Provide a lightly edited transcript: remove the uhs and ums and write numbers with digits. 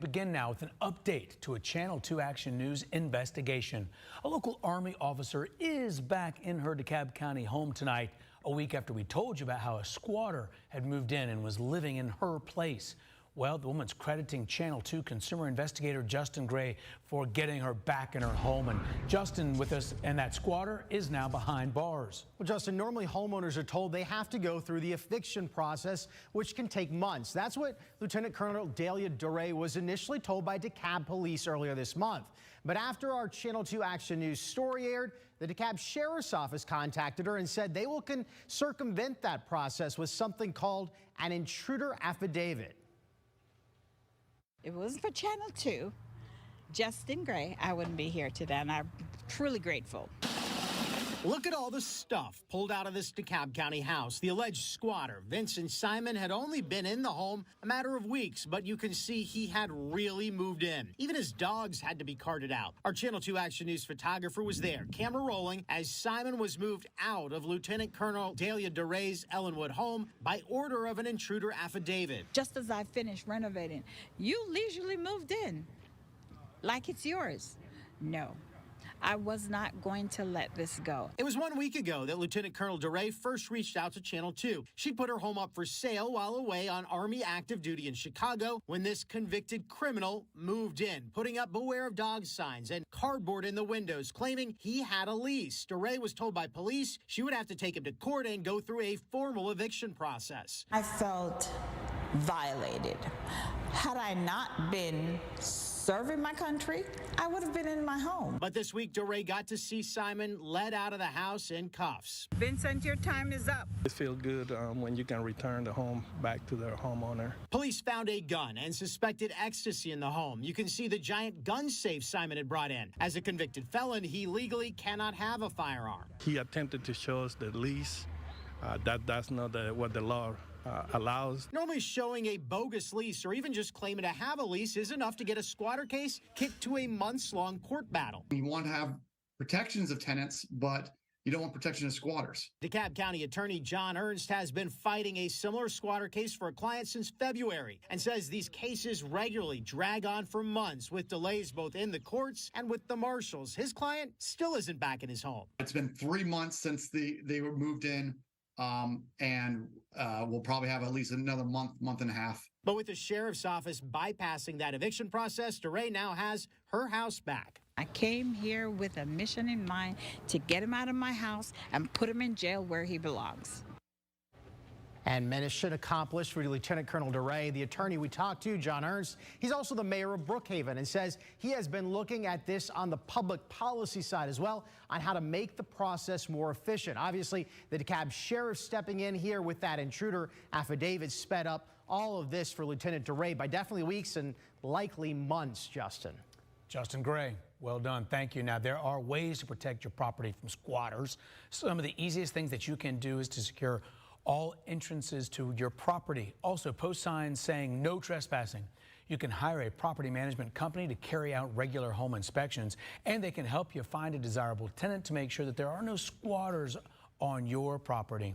Begin now with an update to a Channel 2 Action News investigation. A local Army officer is back in her Dekalb County home tonight, a week after we told you about how a squatter had moved in and was living in her place. Well, the woman's crediting Channel 2 Consumer Investigator Justin Gray for getting her back in her home. And Justin with us, and that squatter is now behind bars. Well, Justin, normally homeowners are told they have to go through the eviction process, which can take months. That's what Lieutenant Colonel Dahlia Daure was initially told by Dekalb police earlier this month. But after our Channel 2 Action News story aired, the Dekalb Sheriff's Office contacted her and said they will circumvent that process with something called an intruder affidavit. If it wasn't for Channel 2, Justin Gray, I wouldn't be here today, and I'm truly grateful. Look at all the stuff pulled out of this Dekalb County house. The alleged squatter, Vincent Simon, had only been in the home a matter of weeks, but you can see he had really moved in. Even his dogs had to be carted out. Our Channel 2 Action News photographer was there, camera rolling, as Simon was moved out of Lieutenant Colonel Dahlia Daure's Ellenwood home by order of an intruder affidavit. Just as I finished renovating, you leisurely moved in like it's yours. No. I was not going to let this go. It was 1 week ago that Lieutenant Colonel Daure first reached out to Channel 2. She put her home up for sale while away on Army active duty in Chicago when this convicted criminal moved in, putting up beware of dogs signs and cardboard in the windows, claiming he had a lease. Daure was told by police she would have to take him to court and go through a formal eviction process. I felt violated. Had I not been serving my country, I would have been in my home. But this week, Daure got to see Simon led out of the house in cuffs. Vincent, your time is up. It feels good when you can return the home back to their homeowner. Police found a gun and suspected ecstasy in the home. You can see the giant gun safe Simon had brought in. As a convicted felon, he legally cannot have a firearm. He attempted to show us the lease. That's not what the law allows. Normally showing a bogus lease or even just claiming to have a lease is enough to get a squatter case kicked to a months-long court battle. You want to have protections of tenants, but you don't want protection of squatters. Dekalb County Attorney John Ernst has been fighting a similar squatter case for a client since February and says these cases regularly drag on for months with delays both in the courts and with the marshals. His client still isn't back in his home. It's been 3 months since they were moved in. We'll probably have at least another month and a half. But with the sheriff's office bypassing that eviction process, Daure now has her house back. I came here with a mission in mind to get him out of my house and put him in jail where he belongs. And mission accomplished for Lieutenant Colonel Daure. The attorney we talked to, John Ernst, he's also the mayor of Brookhaven and says he has been looking at this on the public policy side as well on how to make the process more efficient. Obviously, the Dekalb Sheriff stepping in here with that intruder affidavit sped up all of this for Lieutenant Daure by definitely weeks and likely months, Justin. Justin Gray, well done. Thank you. Now, there are ways to protect your property from squatters. Some of the easiest things that you can do is to secure all entrances to your property. Also, post signs saying no trespassing. You can hire a property management company to carry out regular home inspections, and they can help you find a desirable tenant to make sure that there are no squatters on your property.